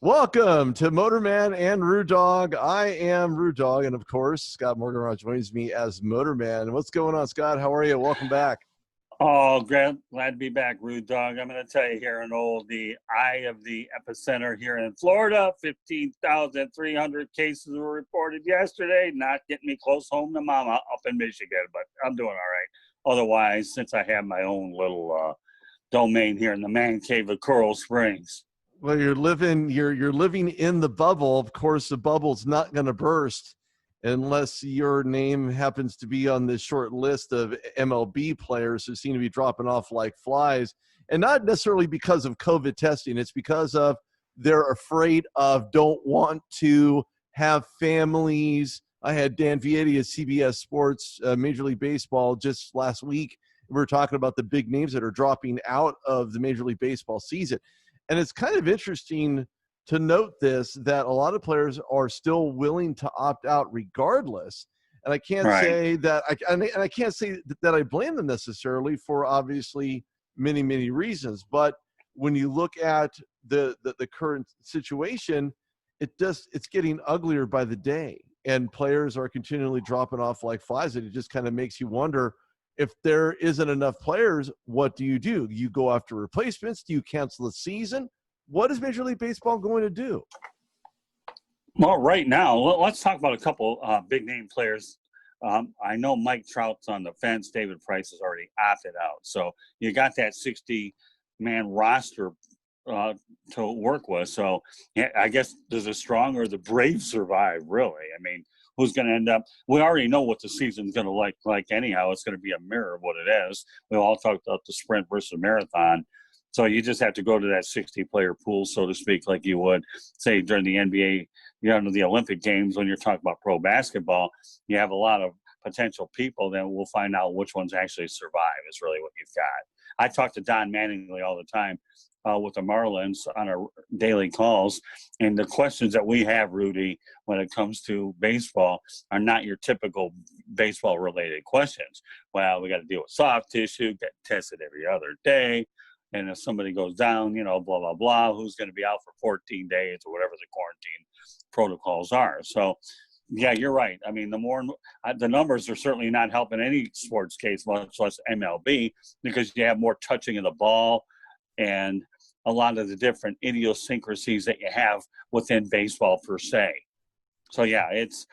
Welcome to MotorMan and RudeDog. I am RudeDog, and of course, Scott Morgan joins me as MotorMan. What's going on, Scott? How are you? Welcome back. Oh, glad to be back, RudeDog. I'm going to tell you here in the eye of the epicenter here in Florida, 15,300 cases were reported yesterday. Not getting me close home to mama up in Michigan, but I'm doing all right. Otherwise, since I have my own little domain here in the man cave of Coral Springs. Well, you're living in the bubble. Of course, the bubble's not going to burst unless your name happens to be on this short list of MLB players who seem to be dropping off like flies, and not necessarily because of COVID testing. It's because of they're afraid of, don't want to have families. I had Dan Vietti of CBS Sports, Major League Baseball, just last week. We were talking about the big names that are dropping out of the Major League Baseball season. And it's kind of interesting to note that a lot of players are still willing to opt out regardless. And I can't say that I can't say that I blame them necessarily for obviously many, many reasons. But when you look at the current situation, it's getting uglier by the day, and players are continually dropping off like flies. And it just kind of makes you wonder, if there isn't enough players, what do? You go after replacements? Do you cancel the season? What is Major League Baseball going to do? Well, right now, let's talk about a couple big-name players. I know Mike Trout's on the fence. David Price has already opted out. So you got that 60-man roster to work with. So yeah, I guess does the strong or the brave survive, really? I mean, who's going to end up? We already know what the season's going to look like anyhow. It's going to be a mirror of what it is. We all talked about the sprint versus marathon. So you just have to go to that 60-player pool, so to speak, like you would, say, during the NBA, the Olympic Games. When you're talking about pro basketball, you have a lot of potential people. Then we'll find out which ones actually survive is really what you've got. I talk to Don Mattingly all the time with the Marlins on our daily calls. And the questions that we have, Rudy, when it comes to baseball are not your typical baseball-related questions. Well, we got to deal with soft tissue, get tested every other day. And if somebody goes down, blah, blah, blah, who's going to be out for 14 days or whatever the quarantine protocols are. So, yeah, you're right. I mean, the numbers are certainly not helping any sports case, much less MLB, because you have more touching of the ball and a lot of the different idiosyncrasies that you have within baseball per se. So, yeah, it's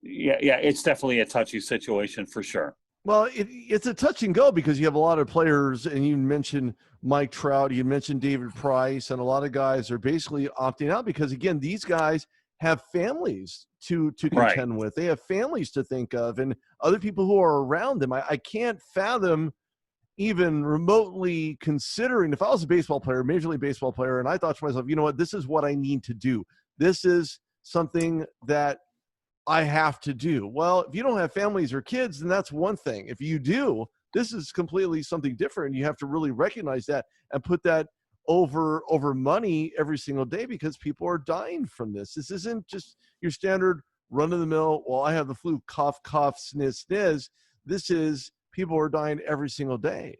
definitely a touchy situation for sure. Well, it's a touch and go because you have a lot of players, and you mentioned Mike Trout, you mentioned David Price, and a lot of guys are basically opting out because, again, these guys have families to contend with. They have families to think of and other people who are around them. I can't fathom even remotely considering, if I was a baseball player, Major League Baseball player, and I thought to myself, you know what, this is what I need to do. This is something that I have to do. Well, if you don't have families or kids, then that's one thing. If you do, this is completely something different. You have to really recognize that and put that over money every single day because people are dying from this. This isn't just your standard run-of-the-mill, well, I have the flu, cough, cough, sniz, sniz. This is people are dying every single day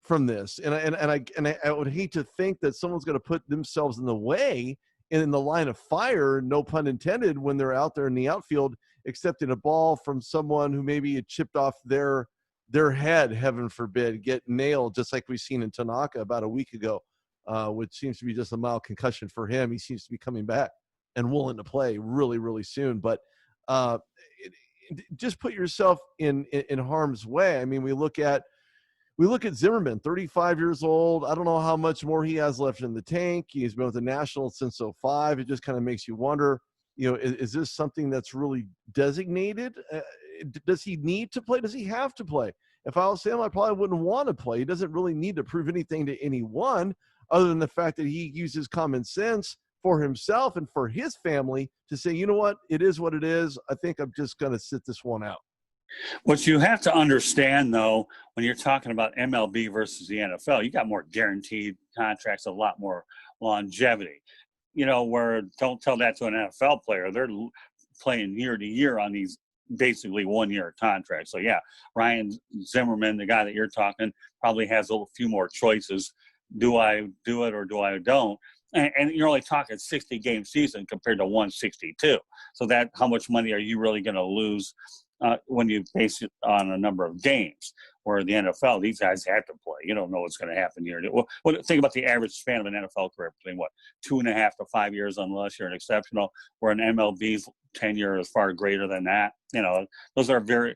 from this. And I would hate to think that someone's going to put themselves in the way in the line of fire, no pun intended, when they're out there in the outfield accepting a ball from someone who maybe had chipped off their head, heaven forbid, get nailed, just like we've seen in Tanaka about a week ago, which seems to be just a mild concussion for him. He seems to be coming back and willing to play really, really soon. But just put yourself in harm's way. I mean, we look at Zimmerman, 35 years old. I don't know how much more he has left in the tank. He's been with the Nationals since 2005. It just kind of makes you wonder, is this something that's really designated? Does he need to play? Does he have to play? If I was him, I probably wouldn't want to play. He doesn't really need to prove anything to anyone other than the fact that he uses common sense for himself and for his family to say, you know what, it is what it is. I think I'm just going to sit this one out. What you have to understand, though, when you're talking about MLB versus the NFL, you got more guaranteed contracts, a lot more longevity. Where don't tell that to an NFL player. They're playing year to year on these basically 1-year contracts. So, yeah, Ryan Zimmerman, the guy that you're talking, probably has a few more choices. Do I do it or do I don't? and you're only talking 60 game season compared to 162. So that how much money are you really going to lose when you base it on a number of games? Where the NFL, these guys have to play. You don't know what's going to happen here. Well, think about the average span of an NFL career between 2.5 to 5 years, unless you're an exceptional. Where an MLB's tenure is far greater than that. Those are very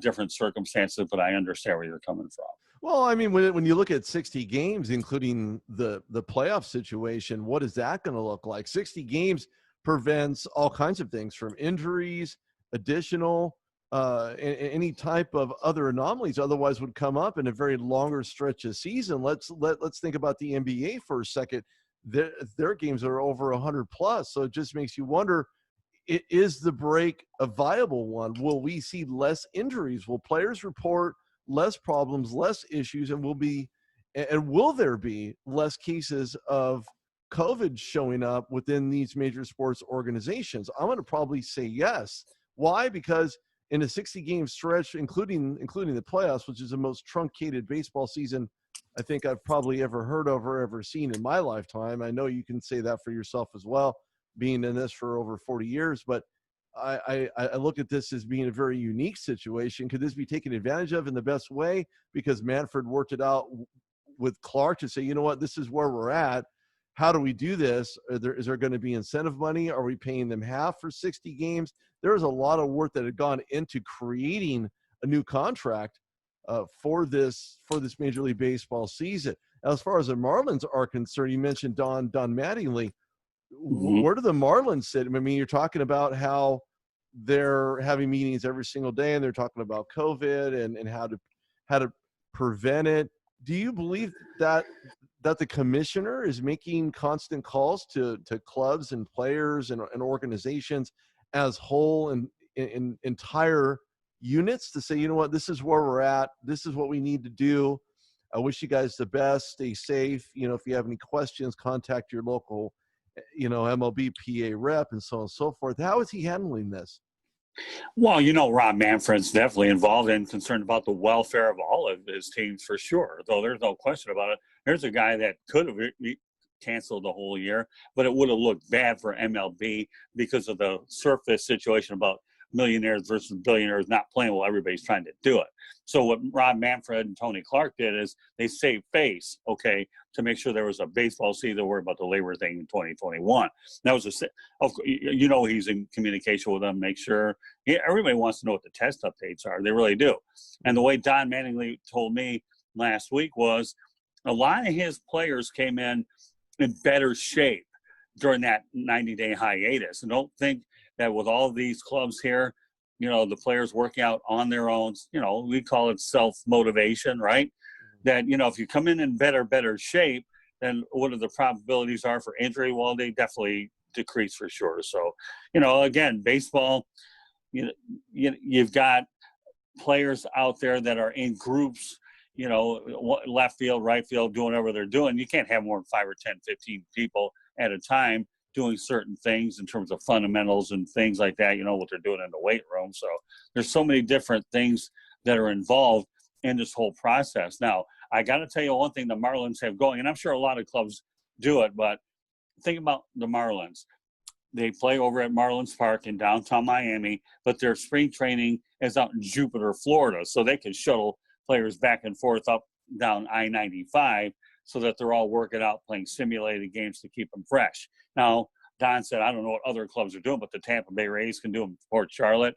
different circumstances, but I understand where you're coming from. Well, I mean, when you look at 60 games, including the playoff situation, what is that going to look like? 60 games prevents all kinds of things from injuries, additional, any type of other anomalies otherwise would come up in a very longer stretch of season. Let's think about the NBA for a second. Their games are over 100 plus, so it just makes you wonder: is the break a viable one? Will we see less injuries? Will players report less problems, less issues, and will there be less cases of COVID showing up within these major sports organizations? I'm going to probably say yes. Why? Because in a 60-game stretch, including the playoffs, which is the most truncated baseball season I think I've probably ever heard of or ever seen in my lifetime. I know you can say that for yourself as well, being in this for over 40 years, but I look at this as being a very unique situation. Could this be taken advantage of in the best way? Because Manfred worked it out with Clark to say, you know what, this is where we're at. How do we do this? Is there going to be incentive money? Are we paying them half for 60 games? There was a lot of work that had gone into creating a new contract for this Major League Baseball season. As far as the Marlins are concerned, you mentioned Don Mattingly. Mm-hmm. Where do the Marlins sit? I mean, you're talking about how they're having meetings every single day, and they're talking about COVID and how to prevent it. Do you believe that the commissioner is making constant calls to clubs and players and organizations as whole and in entire units to say, you know what, this is where we're at. This is what we need to do. I wish you guys the best. Stay safe. If you have any questions, contact your local MLB PA rep and so on and so forth. How is he handling this? Well, Rob Manfred's definitely involved and concerned about the welfare of all of his teams for sure, though there's no question about it. There's a guy that could have canceled the whole year, but it would have looked bad for MLB because of the surface situation about millionaires versus billionaires not playing while everybody's trying to do it. So what Rob Manfred and Tony Clark did is they saved face, to make sure there was a baseball season to worry about the labor thing in 2021. That was he's in communication with them, make sure. Everybody wants to know what the test updates are. They really do. And the way Don Mattingly told me last week was a lot of his players came in better shape during that 90-day hiatus. And don't think that with all these clubs here, the players working out on their own, we call it self-motivation, right? That, if you come in better shape, then what are the probabilities are for injury? Well, they definitely decrease for sure. So, again, baseball, you've got players out there that are in groups, left field, right field, doing whatever they're doing. You can't have more than 5 or 10, 15 people at a time doing certain things in terms of fundamentals and things like that, what they're doing in the weight room. So there's so many different things that are involved in this whole process. Now, I got to tell you one thing the Marlins have going, and I'm sure a lot of clubs do it, but think about the Marlins. They play over at Marlins Park in downtown Miami, but their spring training is out in Jupiter, Florida, so they can shuttle players back and forth up down I-95 so that they're all working out, playing simulated games to keep them fresh. Now, Don said, I don't know what other clubs are doing, but the Tampa Bay Rays can do them in Port Charlotte.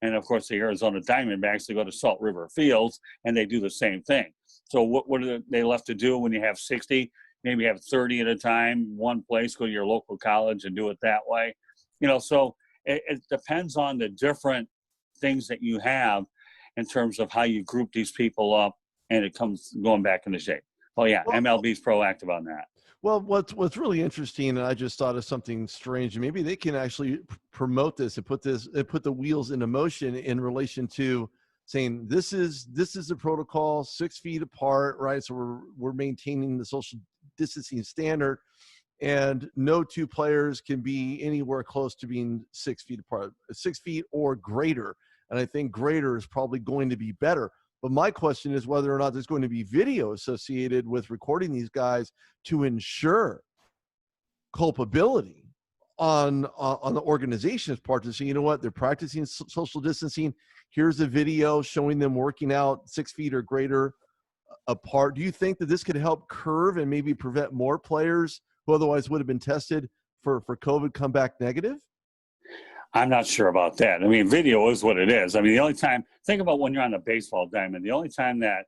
And, of course, the Arizona Diamondbacks, they go to Salt River Fields, and they do the same thing. So what are they left to do when you have 60? Maybe have 30 at a time, one place, go to your local college and do it that way. So it depends on the different things that you have in terms of how you group these people up, and it comes going back into shape. Oh, yeah, MLB's proactive on that. Well, what's really interesting, and I just thought of something strange, and maybe they can actually promote this and put the wheels into motion in relation to saying this is the protocol, 6 feet apart, right? So we're maintaining the social distancing standard, and no two players can be anywhere close to being 6 feet apart, 6 feet or greater. And I think greater is probably going to be better. But my question is whether or not there's going to be video associated with recording these guys to ensure culpability on the organization's part to say, you know what, they're practicing social distancing. Here's a video showing them working out 6 feet or greater apart. Do you think that this could help curve and maybe prevent more players who otherwise would have been tested for COVID come back negative? I'm not sure about that. I mean, video is what it is. I mean, the only time, think about when you're on a baseball diamond, the only time that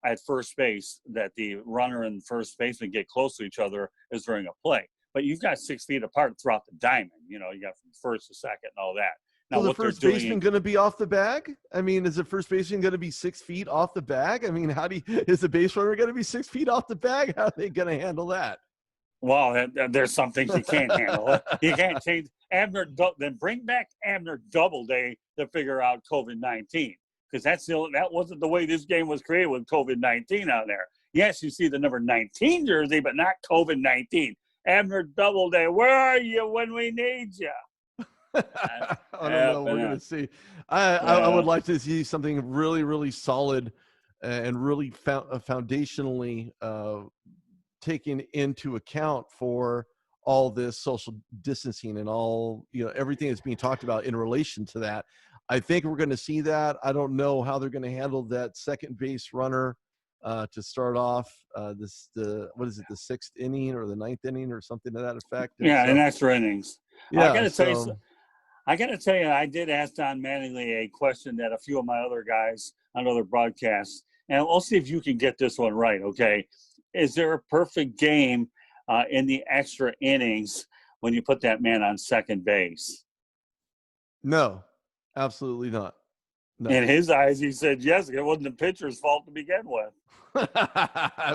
at first base that the runner and first baseman get close to each other is during a play. But you've got 6 feet apart throughout the diamond. You know, you got from first to second and all that. Now, so the first baseman going to be off the bag? I mean, is the first baseman going to be 6 feet off the bag? I mean, is the base runner going to be 6 feet off the bag? How are they going to handle that? Well, there's some things you can't handle. You can't change then bring back Abner Doubleday to figure out COVID-19, because that wasn't the way this game was created with COVID-19 out there. Yes, you see the number 19 jersey, but not COVID-19. Abner Doubleday, where are you when we need you? I don't know. We're going to see. I would like to see something really, really solid and really foundationally taken into account for all this social distancing and all, everything that's being talked about in relation to that. I think we're going to see that. I don't know how they're going to handle that second base runner to start off what is it, the 6th inning or the 9th inning or something to that effect. In extra innings. Yeah, I got to tell you, I did ask Don Mattingly a question that a few of my other guys on other broadcasts, and we'll see if you can get this one right, okay? Is there a perfect game in the extra innings when you put that man on second base? No, absolutely not. No. In his eyes, he said yes. It wasn't the pitcher's fault to begin with.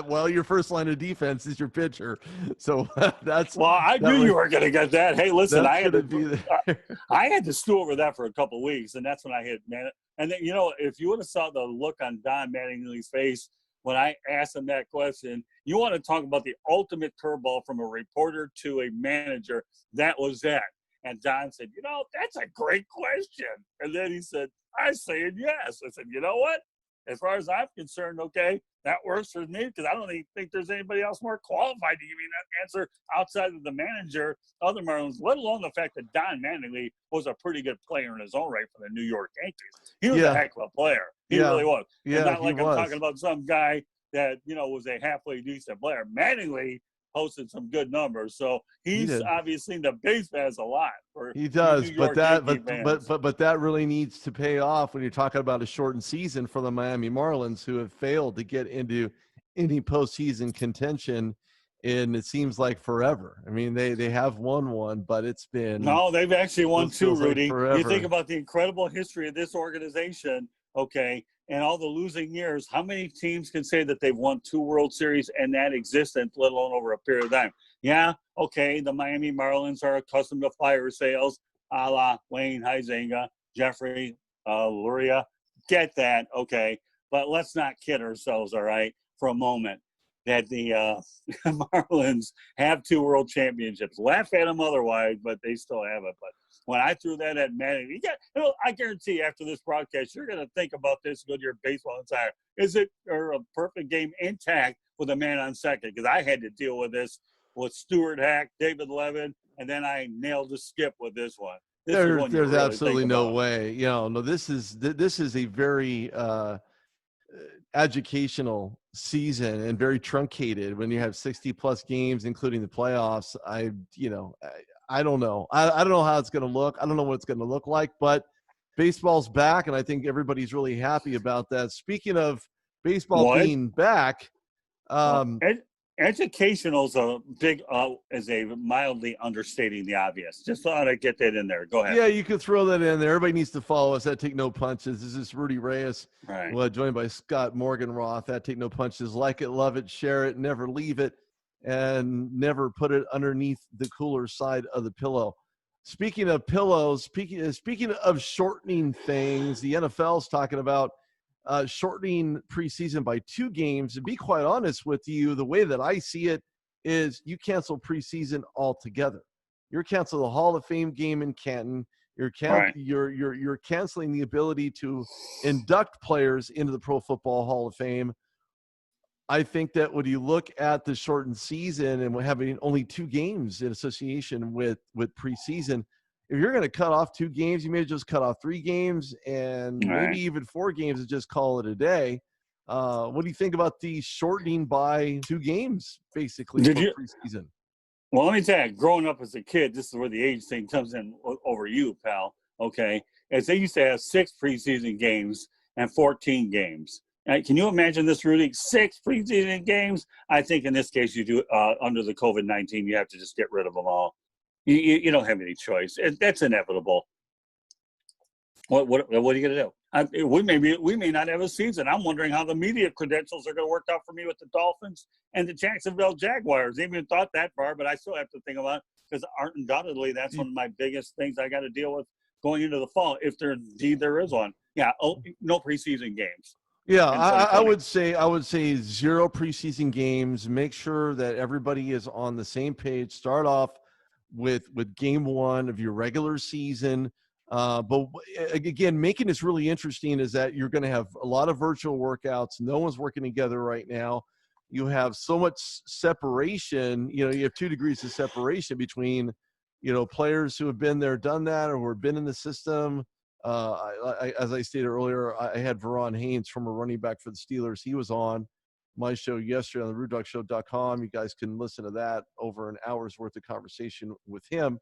Well, your first line of defense is your pitcher, so that's. Well, I knew you were going to get that. Hey, listen, I had to stew over that for a couple of weeks, and that's when I hit man. And then, if you would have saw the look on Don Mattingly's face when I asked him that question, you want to talk about the ultimate curveball from a reporter to a manager. That was that. And Don said, that's a great question. And then he said, I said yes. I said, you know what? As far as I'm concerned, okay, that works for me, because I don't even think there's anybody else more qualified to give me that answer outside of the manager, other Marlins, let alone the fact that Don Mattingly was a pretty good player in his own right for the New York Yankees. He was a heck of a player. He really was. Yeah, it's not like I'm talking about some guy that, was a halfway decent player. Mattingly posted some good numbers, so he's obviously the base has a lot. He does, but that really needs to pay off when you're talking about a shortened season for the Miami Marlins, who have failed to get into any postseason contention in, it seems like, forever. I mean, they have won one, but it's been they've actually won 2, Rudy. Like you think about the incredible history of this organization, okay, and all the losing years. How many teams can say that they've won 2 World Series and that existence, let alone over a period of time? Yeah, okay, the Miami Marlins are accustomed to fire sales, a la Wayne Huizenga, Jeffrey Luria. Get that, okay. But let's not kid ourselves, all right, for a moment, that the Marlins have 2 world championships. Laugh at them otherwise, but they still have it. But when I threw that at Manning, I guarantee after this broadcast, you're going to think about this, go to your Baseball Insider. Is it a perfect game intact with a man on second? Because I had to deal with this with Stuart Hack, David Levin, and then I nailed the skip with this one. There's really absolutely no way. This is a very educational season and very truncated when you have 60+ games, including the playoffs. I don't know. I don't know how it's going to look. I don't know what it's going to look like, but baseball's back, and I think everybody's really happy about that. Speaking of baseball being back, educational is a mildly understating the obvious. Just thought I'd get that in there. Go ahead. Yeah, you could throw that in there. Everybody needs to follow us at Take No Punches. This is Rudy Reyes, joined by Scott Morganroth at Take No Punches. Like it, love it, share it, never leave it, and never put it underneath the cooler side of the pillow. Speaking of pillows, speaking of shortening things, the NFL's talking about shortening preseason by 2 games. To be quite honest with you, the way that I see it is you cancel preseason altogether. You're canceling the Hall of Fame game in Canton. You're canceling the ability to induct players into the Pro Football Hall of Fame. I think that when you look at the shortened season and having only 2 games in association with preseason, if you're going to cut off 2 games, you may just cut off 3 games and All maybe right. even 4 games and just call it a day. What do you think about the shortening by 2 games basically Did for you? preseason? Well, let me tell you, growing up as a kid, this is where the age thing comes in over you, pal. Okay. As they used to have 6 preseason games and 14 games. Can you imagine this, Rudy? 6 preseason games? I think in this case, you do under the COVID-19, you have to just get rid of them all. You don't have any choice. That's inevitable. What are you going to do? We may not have a season. I'm wondering how the media credentials are going to work out for me with the Dolphins and the Jacksonville Jaguars. I haven't thought that far, but I still have to think about it because undoubtedly that's one of my biggest things I got to deal with going into the fall, if there is one. Yeah, no preseason games. Yeah, In I 2020. would say 0 preseason games. Make sure that everybody is on the same page. Start off with game 1 of your regular season. But again, making this really interesting is that you're going to have a lot of virtual workouts. No one's working together right now. You have so much separation. You have 2 degrees of separation between, players who have been there, done that, or who have been in the system. As I stated earlier, I had Veron Haynes, former running back for the Steelers. He was on my show yesterday on the RudeDogShow.com. You guys can listen to that, over an hour's worth of conversation with him.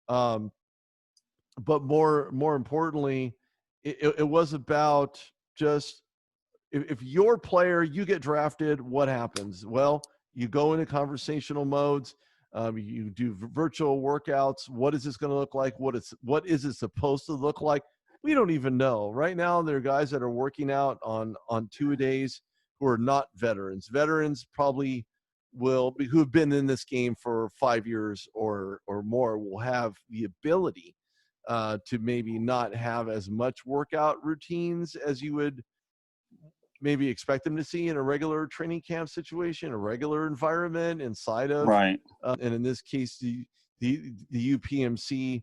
But more importantly, it was about just if your player, you get drafted, what happens? Well, you go into conversational modes. You do virtual workouts. What is this going to look like? What is it supposed to look like? We don't even know. Right now, there are guys that are working out on 2-a-days who are not veterans. Veterans probably will be, who have been in this game for 5 years or more, will have the ability to maybe not have as much workout routines as you would maybe expect them to see in a regular training camp situation, a regular environment inside of, Right. and in this case, the UPMC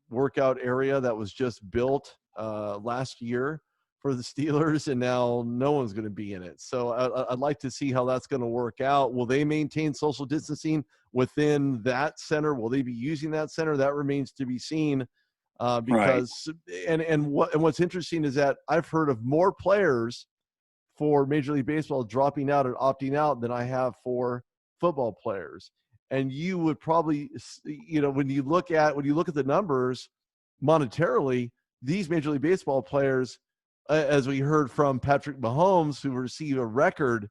workout area that was just built last year for the Steelers, and now no one's going to be in it. So I'd like to see how that's going to work out. Will they maintain social distancing within that center? Will they be using that center? That remains to be seen. Because what's interesting is that I've heard of more players for Major League Baseball dropping out and opting out than I have for football players. And you would probably, when you look at the numbers monetarily, these Major League Baseball players, as we heard from Patrick Mahomes, who received a record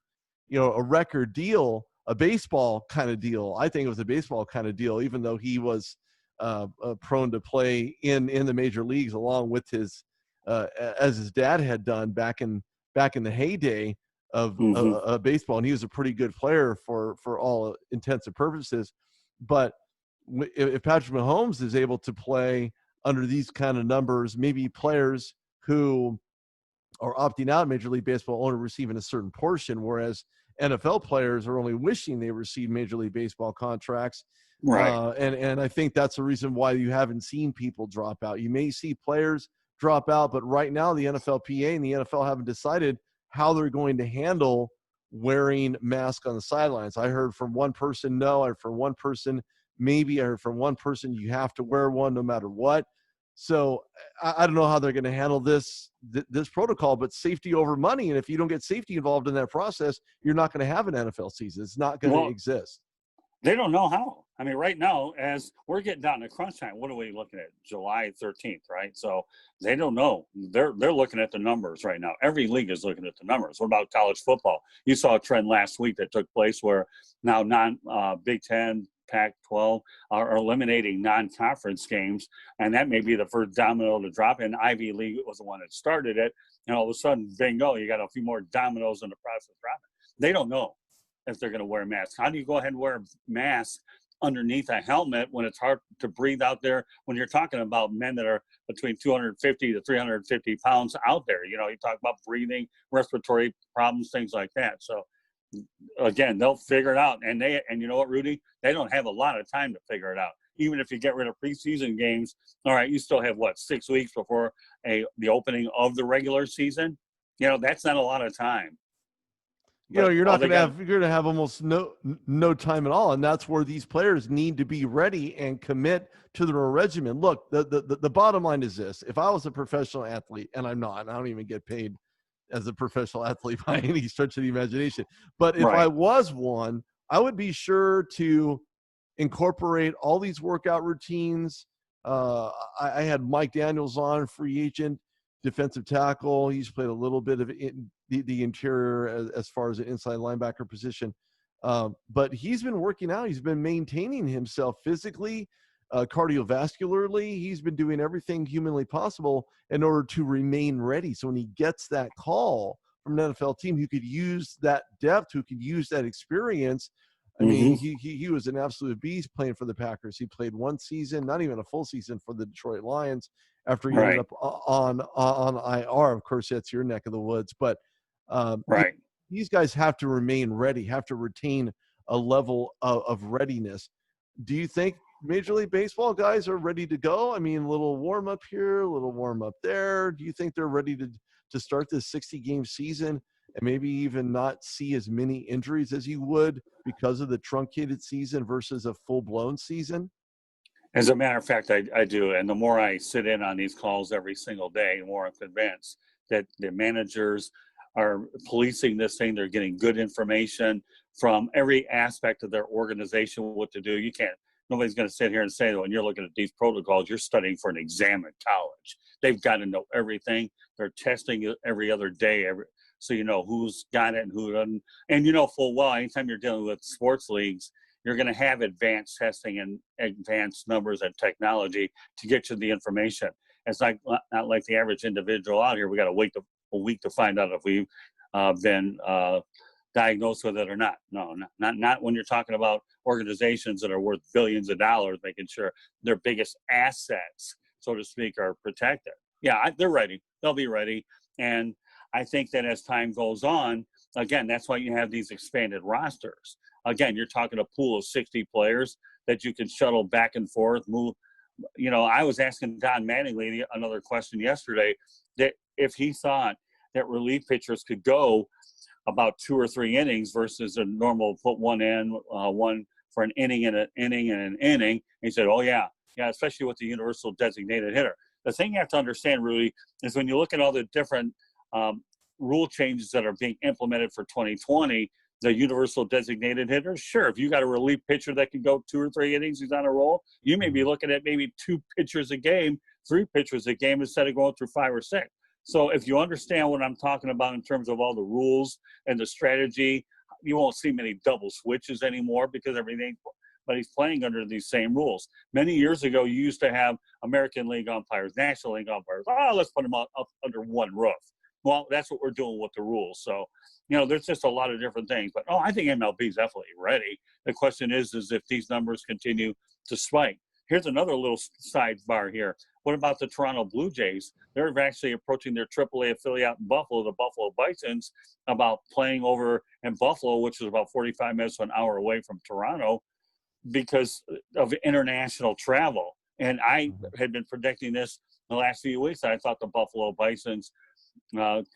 deal, a baseball kind of deal. I think it was a baseball kind of deal, even though he was prone to play in the major leagues along with his as his dad had done back in the heyday of baseball, and he was a pretty good player for all intents and purposes. But if Patrick Mahomes is able to play under these kind of numbers, maybe players who are opting out of Major League Baseball only receiving a certain portion, whereas NFL players are only wishing they received Major League Baseball contracts. Right. And I think that's the reason why you haven't seen people drop out. You may see players drop out, but right now the NFLPA and the NFL haven't decided how they're going to handle wearing masks on the sidelines. I heard from one person, no. I heard from one person, maybe. I heard from one person, you have to wear one no matter what. So I don't know how they're going to handle this protocol, but safety over money. And if you don't get safety involved in that process, you're not going to have an NFL season. It's not going to exist. They don't know how. I mean, right now, as we're getting down to crunch time, what are we looking at? July 13th, right? So they don't know. They're looking at the numbers right now. Every league is looking at the numbers. What about college football? You saw a trend last week that took place where now Big Ten, Pac-12 are eliminating non-conference games, and that may be the first domino to drop. And Ivy League was the one that started it, and all of a sudden, bingo, you got a few more dominoes in the process dropping. They don't know if they're going to wear masks. How do you go ahead and wear a mask underneath a helmet when it's hard to breathe out there, when you're talking about men that are between 250 to 350 pounds out there? You talk about breathing, respiratory problems, things like that. So again, they'll figure it out. And you know what, Rudy? They don't have a lot of time to figure it out. Even if you get rid of preseason games, all right, you still have 6 weeks before the opening of the regular season? That's not a lot of time. But you're all not they going to got, have you're going to have almost no time at all, and that's where these players need to be ready and commit to their regimen. Look, the bottom line is this: if I was a professional athlete, and I'm not, and I don't even get paid as a professional athlete by any stretch of the imagination, but if I right. was one, I would be sure to incorporate all these workout routines. I had Mike Daniels on, free agent, defensive tackle. He's played a little bit of the interior as far as an inside linebacker position. But he's been working out. He's been maintaining himself physically, cardiovascularly. He's been doing everything humanly possible in order to remain ready. So when he gets that call from an NFL team who could use that depth, who could use that experience, I mean, he was an absolute beast playing for the Packers. He played one season, not even a full season, for the Detroit Lions after he ended Right. up on IR. Of course, that's your neck of the woods. But Right. these guys have to remain ready, have to retain a level of readiness. Do you think Major League Baseball guys are ready to go? I mean, a little warm up here, a little warm up there. Do you think they're ready to start this 60-game season and maybe even not see as many injuries as you would because of the truncated season versus a full-blown season? As a matter of fact, I do. And the more I sit in on these calls every single day, the more I'm convinced that the managers are policing this thing. They're getting good information from every aspect of their organization, what to do. Nobody's going to sit here and say that when you're looking at these protocols, you're studying for an exam at college. They've got to know everything. They're testing it every other day, so you know who's got it and who doesn't. And you know full well, anytime you're dealing with sports leagues, you're going to have advanced testing and advanced numbers and technology to get you the information. It's not like the average individual out here. We got to wait a week to find out if we've been diagnosed with it or not. No, not when you're talking about organizations that are worth billions of dollars, making sure their biggest assets, so to speak, are protected. Yeah, they're ready. They'll be ready. And I think that as time goes on, again, that's why you have these expanded rosters. Again, you're talking a pool of 60 players that you can shuttle back and forth, move. You know, I was asking Don Mattingly another question yesterday, that if he thought that relief pitchers could go about 2 or 3 innings versus a normal put one in, one for an inning and an inning and an inning. He said, oh, yeah, especially with the universal designated hitter. The thing you have to understand, Rudy, is when you look at all the different rule changes that are being implemented for 2020, the universal designated hitter, sure, if you got a relief pitcher that can go 2 or 3 innings, he's on a roll, you may be looking at maybe 2 pitchers a game, 3 pitchers a game instead of going through 5 or 6. So if you understand what I'm talking about in terms of all the rules and the strategy, you won't see many double switches anymore because everybody's playing under these same rules. Many years ago, you used to have American League umpires, National League umpires. Let's put them up under one roof. Well, that's what we're doing with the rules. So, you know, there's just a lot of different things. But, I think MLB is definitely ready. The question is if these numbers continue to spike. Here's another little sidebar here. What about the Toronto Blue Jays? They're actually approaching their AAA affiliate in Buffalo, the Buffalo Bisons, about playing over in Buffalo, which is about 45 minutes to an hour away from Toronto, because of international travel. And I had been predicting this the last few weeks. I thought the Buffalo Bisons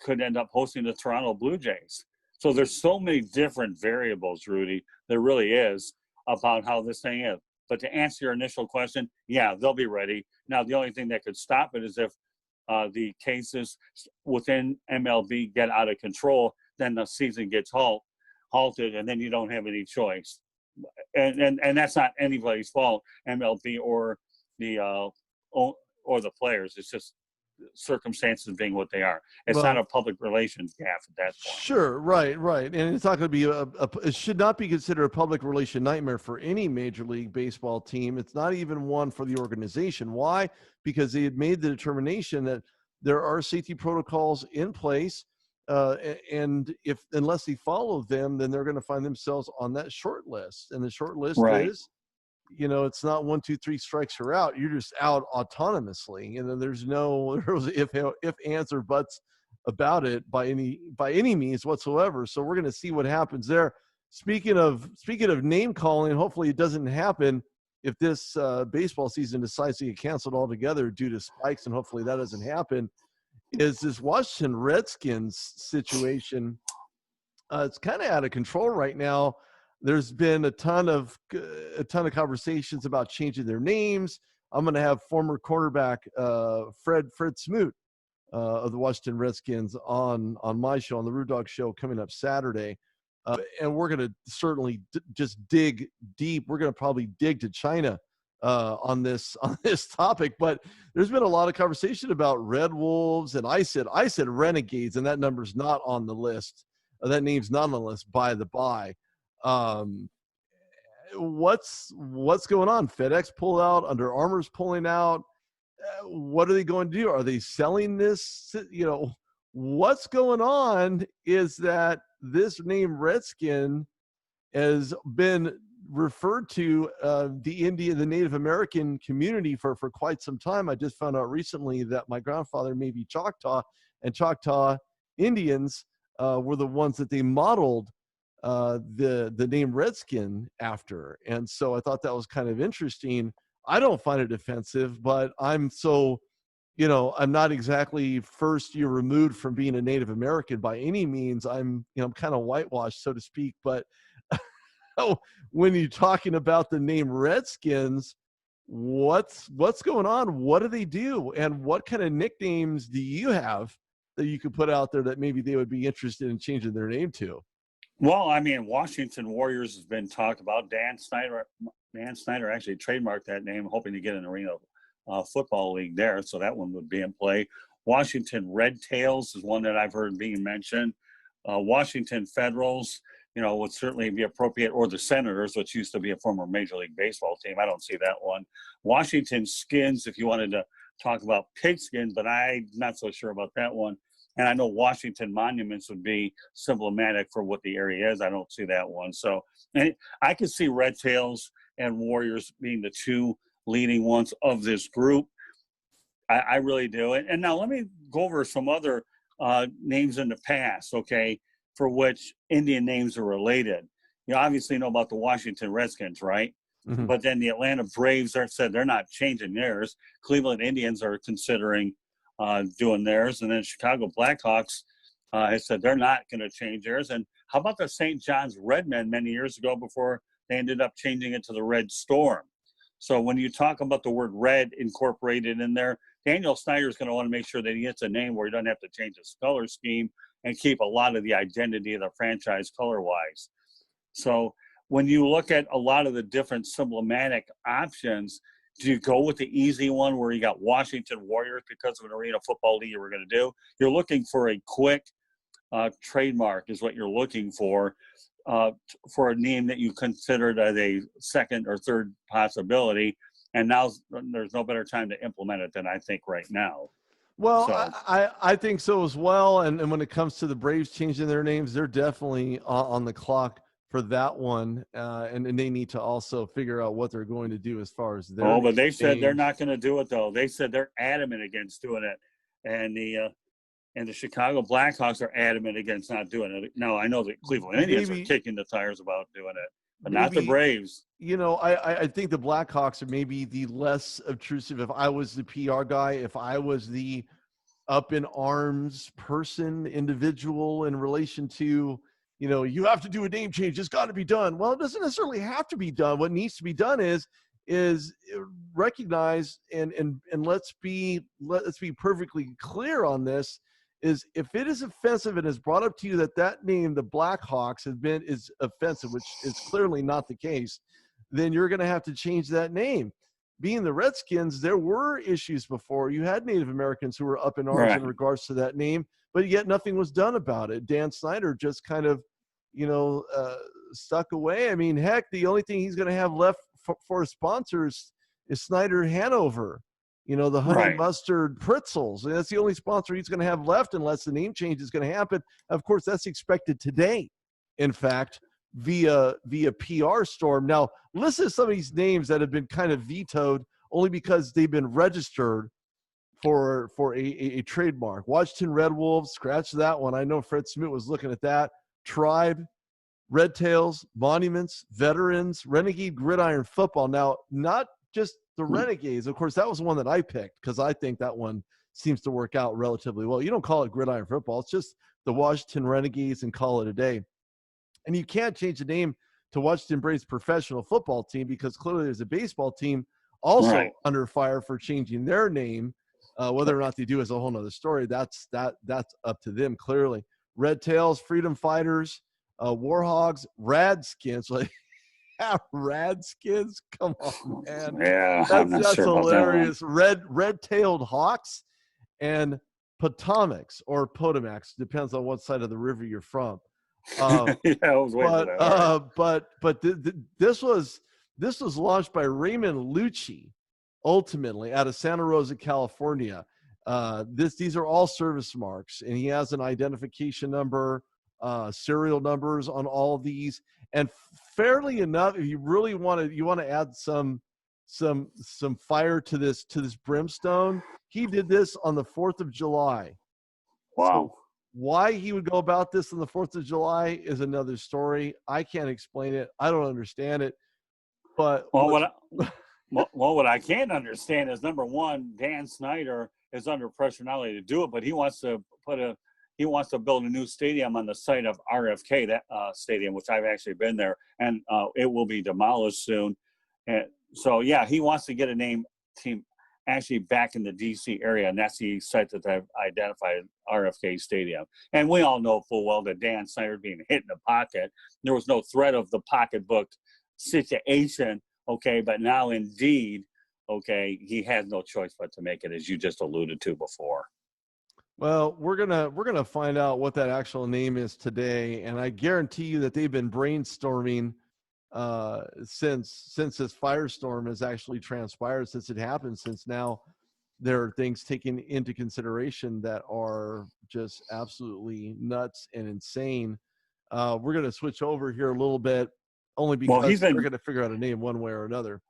could end up hosting the Toronto Blue Jays. So there's so many different variables, Rudy, there really is, about how this thing is. But to answer your initial question, yeah, they'll be ready. Now, the only thing that could stop it is if the cases within MLB get out of control, then the season gets halted, and then you don't have any choice. And that's not anybody's fault, MLB or the players. It's just circumstances being what they are. It's not a public relations gaffe at that point. Sure, right, and it's not going to be it should not be considered a public relation nightmare for any Major League Baseball team. It's not even one for the organization. Why? Because they had made the determination that there are safety protocols in place, and unless they follow them, then they're going to find themselves on that short list. And the short list is, it's not 1, 2, 3 strikes you're out. You're just out autonomously. There's no if, ands, or buts about it by any means whatsoever. So we're going to see what happens there. Speaking of name calling, hopefully it doesn't happen if this baseball season decides to get canceled altogether due to spikes, and hopefully that doesn't happen. Is this Washington Redskins situation It's kind of out of control right now. There's been a ton of conversations about changing their names. I'm going to have former quarterback Fred Smoot of the Washington Redskins on my show, on the RudeDog Show, coming up Saturday. And we're going to certainly just dig deep. We're going to probably dig to China on this topic. But there's been a lot of conversation about Red Wolves, and I said Renegades, and that number's not on the list. That name's not on the list, by the by. What's going on? FedEx pulled out. Under Armour's pulling out. What are they going to do? Are they selling this? What's going on is that this name Redskin has been referred to the Native American community for quite some time. I just found out recently that my grandfather may be Choctaw, and Choctaw Indians were the ones that they modeled the name Redskin after. And so I thought that was kind of interesting. I don't find it offensive, but I'm not exactly first year removed from being a Native American by any means. I'm kind of whitewashed, so to speak. But when you're talking about the name Redskins, what's going on? What do they do? And what kind of nicknames do you have that you could put out there that maybe they would be interested in changing their name to? Well, I mean, Washington Warriors has been talked about. Dan Snyder actually trademarked that name, hoping to get an arena football league there, so that one would be in play. Washington Red Tails is one that I've heard being mentioned. Washington Federals, would certainly be appropriate, or the Senators, which used to be a former Major League Baseball team. I don't see that one. Washington Skins, if you wanted to talk about pigskin, but I'm not so sure about that one. And I know Washington Monuments would be symptomatic for what the area is. I don't see that one. So I could see Red Tails and Warriors being the two leading ones of this group. I really do. And now let me go over some other names in the past, okay, for which Indian names are related. You obviously know about the Washington Redskins, right? Mm-hmm. But then the Atlanta Braves said they're not changing theirs. Cleveland Indians are considering doing theirs. And then Chicago Blackhawks has said they're not going to change theirs. And how about the St. John's Redmen many years ago before they ended up changing it to the Red Storm? So when you talk about the word red incorporated in there, Daniel Snyder is going to want to make sure that he gets a name where he doesn't have to change his color scheme and keep a lot of the identity of the franchise color-wise. So when you look at a lot of the different symbolic options, do you go with the easy one where you got Washington Warriors because of an arena football league you were going to do? You're looking for a quick trademark is what you're looking for a name that you considered as a second or third possibility. And now there's no better time to implement it than I think right now. Well, so. I think so as well. And when it comes to the Braves changing their names, they're definitely on the clock for that one. And they need to also figure out what they're going to do as far as their Oh, but they said they're not going to do it, though. They said they're adamant against doing it. And the Chicago Blackhawks are adamant against not doing it. No, I know the Cleveland Indians are kicking the tires about doing it, but not the Braves. I think the Blackhawks are maybe the less obtrusive. If I was the PR guy, if I was the up in arms person, individual in relation to, you have to do a name change. It's got to be done. Well, it doesn't necessarily have to be done. What needs to be done is recognize and let's be perfectly clear on this. Is if it is offensive and is brought up to you that name, the Blackhawks, is offensive, which is clearly not the case, then you're going to have to change that name. Being the Redskins, there were issues before. You had Native Americans who were up in arms in regards to that name, but yet nothing was done about it. Dan Snyder just kind of, stuck away. I mean, heck, the only thing he's going to have left for sponsors is Snyder Hanover. The honey mustard pretzels. And that's the only sponsor he's going to have left unless the name change is going to happen. Of course, that's expected today, in fact, via PR storm. Now, listen to some of these names that have been kind of vetoed only because they've been registered for a trademark. Washington Red Wolves, scratch that one. I know Fred Smoot was looking at that. Tribe, Red Tails, Monuments, Veterans, Renegade Gridiron Football. Now, not just the Renegades. Of course, that was the one that I picked because I think that one seems to work out relatively well. You don't call it Gridiron Football. It's just the Washington Renegades and call it a day. And you can't change the name to Washington Braves professional football team because clearly there's a baseball team also under fire for changing their name. Whether or not they do is a whole nother story. That's up to them, clearly. Red Tails, Freedom Fighters, Warhogs, Radskins. Like, Radskins? Come on, man. Yeah, I'm not that's sure hilarious. Red-tailed Hawks and Potomacs or Potomacs, depends on what side of the river you're from. Yeah, I was waiting for that. This was launched by Raymond Lucci, ultimately out of Santa Rosa, California. These are all service marks, and he has an identification number, serial numbers on all of these. And fairly enough, if you really want to add some fire to this brimstone, he did this on the 4th of July. Wow. So why he would go about this on the 4th of July is another story. I can't explain it. I don't understand it. But what I can understand is, number one, Dan Snyder is under pressure not only to do it, but he wants to build a new stadium on the site of RFK, that stadium, which I've actually been there, and it will be demolished soon. And so, yeah, he wants to get a name team actually back in the D.C. area, and that's the site that I've identified, RFK Stadium. And we all know full well that Dan Snyder being hit in the pocket. There was no threat of the pocketbook situation, okay, but now indeed, okay, he has no choice but to make it, as you just alluded to before. Well, we're gonna find out what that actual name is today, and I guarantee you that they've been brainstorming since this firestorm has actually transpired, since it happened, since now there are things taken into consideration that are just absolutely nuts and insane. We're going to switch over here a little bit, only because they're going to figure out a name one way or another.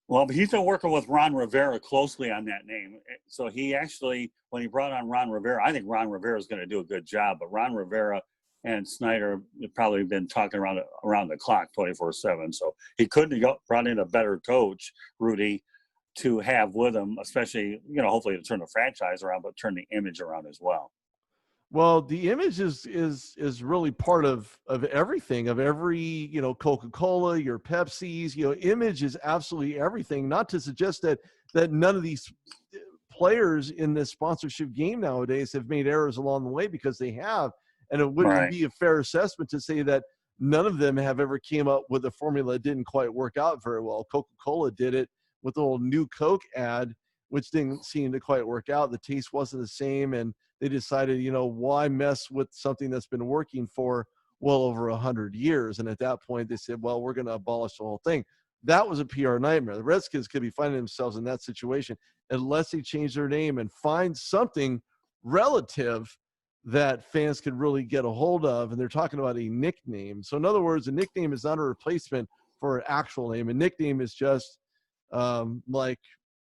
Well, but he's been working with Ron Rivera closely on that name. So he actually, when he brought on Ron Rivera, I think Ron Rivera is going to do a good job, but Ron Rivera and Snyder have probably been talking around the clock 24/7. So he couldn't have brought in a better coach, Rudy, to have with him, especially, hopefully to turn the franchise around, but turn the image around as well. Well, the image is really part of everything, of every, Coca-Cola, your Pepsis, image is absolutely everything. Not to suggest that none of these players in this sponsorship game nowadays have made errors along the way, because they have. And it wouldn't be a fair assessment to say that none of them have ever came up with a formula that didn't quite work out very well. Coca-Cola did it with the little new Coke ad, which didn't seem to quite work out. The taste wasn't the same, and they decided, why mess with something that's been working for well over 100 years? And at that point, they said, well, we're going to abolish the whole thing. That was a PR nightmare. The Redskins could be finding themselves in that situation unless they change their name and find something relative that fans could really get a hold of. And they're talking about a nickname. So in other words, a nickname is not a replacement for an actual name. A nickname is just like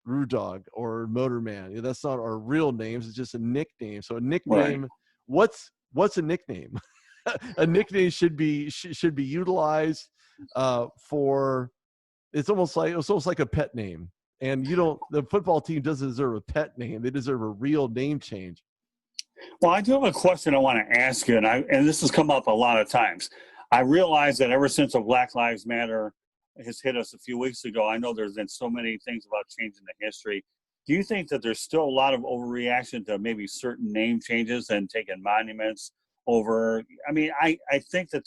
RudeDog or MotorMan. That's not our real names. It's just a nickname. So a nickname, what's a nickname? A nickname should be utilized for, it's almost like a pet name. And the football team doesn't deserve a pet name. They deserve a real name change. Well, I do have a question I want to ask you, and this has come up a lot of times. I realize that ever since the Black Lives Matter has hit us a few weeks ago, I know there's been so many things about changing the history. Do you think that there's still a lot of overreaction to maybe certain name changes and taking monuments over? I mean, I think that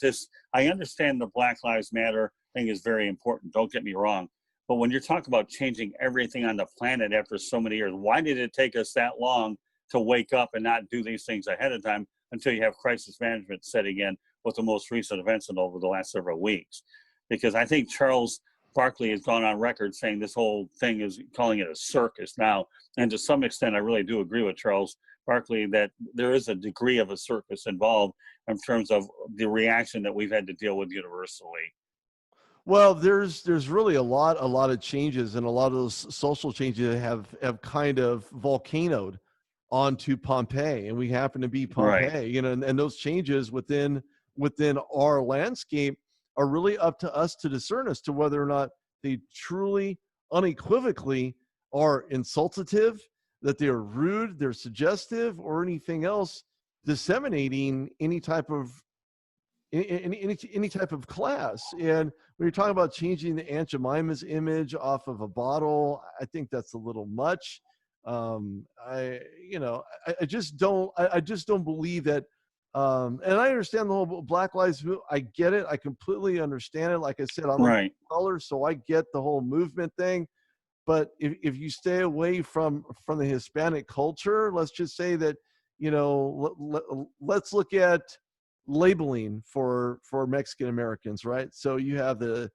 I understand the Black Lives Matter thing is very important. Don't get me wrong. But when you're talking about changing everything on the planet after so many years, why did it take us that long to wake up and not do these things ahead of time until you have crisis management setting in with the most recent events and over the last several weeks? Because I think Charles Barkley has gone on record saying this whole thing is calling it a circus now. And to some extent, I really do agree with Charles Barkley that there is a degree of a circus involved in terms of the reaction that we've had to deal with universally. Well, there's really a lot of changes, and a lot of those social changes have kind of volcanoed onto Pompeii, and we happen to be Pompeii, and those changes within our landscape are really up to us to discern as to whether or not they truly, unequivocally are insultative, that they are rude, they're suggestive, or anything else disseminating any type of any type of class. And when you're talking about changing the Aunt Jemima's image off of a bottle, I think that's a little much. I just don't believe that. And I understand the whole Black Lives Movement. I get it. I completely understand it. Like I said, I'm a color, so I get the whole movement thing. But if you stay away from the Hispanic culture, let's just say that, let's look at labeling for Mexican Americans, right? So you have the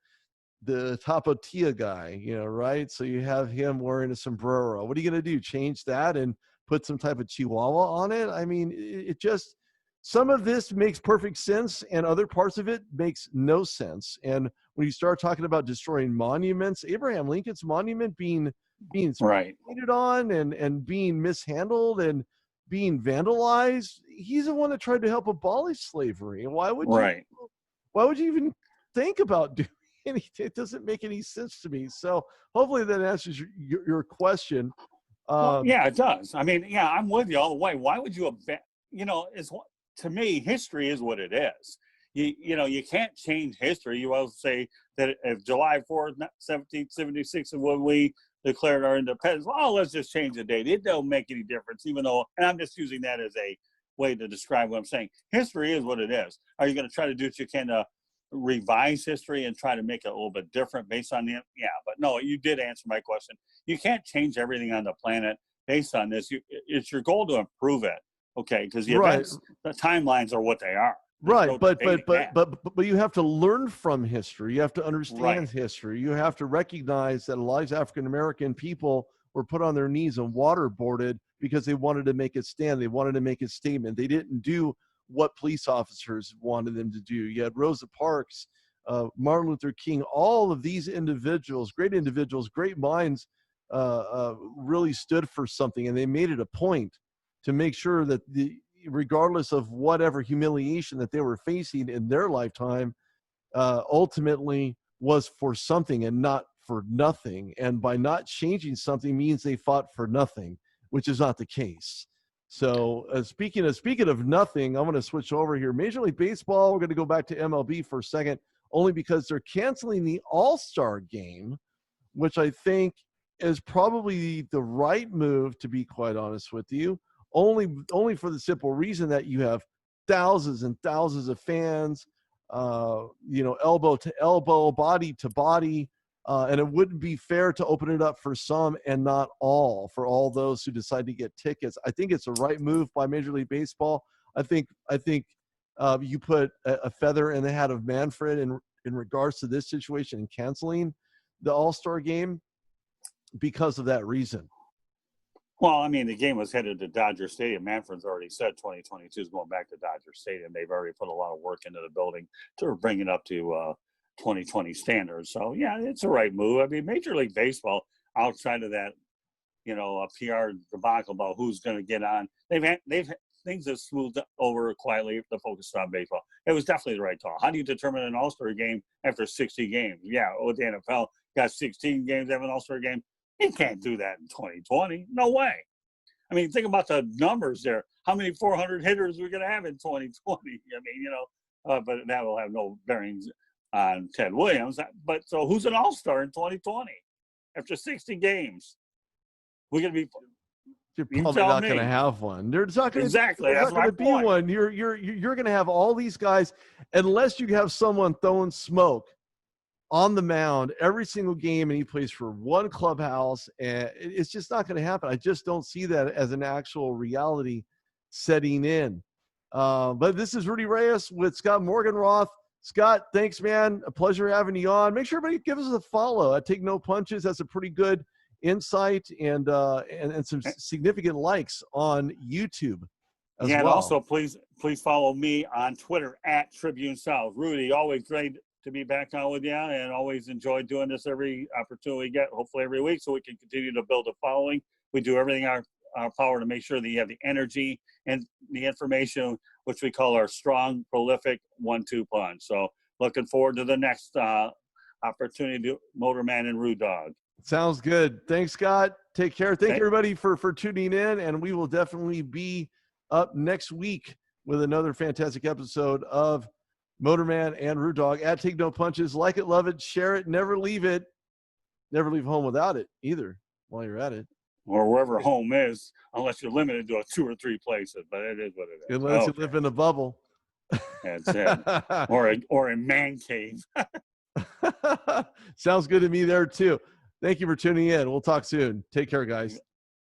Tapatía guy, right? So you have him wearing a sombrero. What are you going to do? Change that and put some type of Chihuahua on it? I mean, it just, some of this makes perfect sense and other parts of it makes no sense. And when you start talking about destroying monuments, Abraham Lincoln's monument being painted on and being mishandled and being vandalized, he's the one that tried to help abolish slavery. And why would you even think about doing anything? It doesn't make any sense to me. So hopefully that answers your question. Yeah, it does. I mean, yeah, I'm with you all the way. Why would you to me, history is what it is. You can't change history. You also say that if July 4th, 1776 is when we declared our independence, well, let's just change the date. It don't make any difference, even though, and I'm just using that as a way to describe what I'm saying. History is what it is. Are you going to try to do what you can to revise history and try to make it a little bit different based on but no, you did answer my question. You can't change everything on the planet based on this. It's your goal to improve it. Okay, because the events, the timelines are what they are. There's no but you have to learn from history. You have to understand history. You have to recognize that a lot of African American people were put on their knees and waterboarded because they wanted to make a stand. They wanted to make a statement. They didn't do what police officers wanted them to do. You had Rosa Parks, Martin Luther King, all of these individuals, great minds, really stood for something, and they made it a point to make sure that regardless of whatever humiliation that they were facing in their lifetime, ultimately was for something and not for nothing. And by not changing something means they fought for nothing, which is not the case. So speaking of nothing, I'm going to switch over here. Major League Baseball, we're going to go back to MLB for a second, only because they're canceling the All-Star game, which I think is probably the right move, to be quite honest with you. Only for the simple reason that you have thousands and thousands of fans, elbow to elbow, body to body, and it wouldn't be fair to open it up for some and not all, for all those who decide to get tickets. I think it's a right move by Major League Baseball. I think you put a feather in the hat of Manfred in regards to this situation and canceling the All-Star game because of that reason. Well, I mean, the game was headed to Dodger Stadium. Manfred's already said 2022 is going back to Dodger Stadium. They've already put a lot of work into the building to bring it up to 2020 standards. So, yeah, it's a right move. I mean, Major League Baseball, outside of that, a PR debacle about who's going to get on, things have smoothed over quietly to focus on baseball. It was definitely the right call. How do you determine an All-Star game after 60 games? Yeah, with the NFL, got 16 games, have an All-Star game. You can't do that in 2020. No way. I mean, think about the numbers there. How many 400 hitters we're going to have in 2020? I mean, but that will have no bearings on Ted Williams. But so who's an all-star in 2020 after 60 games? We're going to be. You're probably not going to have one. There's not going to be one. You're going to have all these guys, unless you have someone throwing smoke on the mound every single game, and he plays for one clubhouse, and it's just not going to happen. I just don't see that as an actual reality setting in. But this is Rudy Reyes with Scott Morganroth. Scott, thanks, man. A pleasure having you on. Make sure everybody gives us a follow. I Take No Punches. That's a pretty good insight and some significant likes on YouTube as well. And also please follow me on Twitter at Tribune South. Rudy, always great to be back on with you, and always enjoy doing this every opportunity we get, hopefully every week, so we can continue to build a following. We do everything our power to make sure that you have the energy and the information, which we call our strong, prolific 1-2 punch. So looking forward to the next opportunity to MotorMan and RudeDog. Sounds good. Thanks, Scott. Take care. Thank you, everybody, for tuning in, and we will definitely be up next week with another fantastic episode of MotorMan and RudeDog at Take No Punches. Like it, love it, share it, never leave it. Never leave home without it either while you're at it. Or wherever home is, unless you're limited to 2 or 3 places. But it is what it is. Unless you live in a bubble. That's it. Or a man cave. Sounds good to me there too. Thank you for tuning in. We'll talk soon. Take care, guys.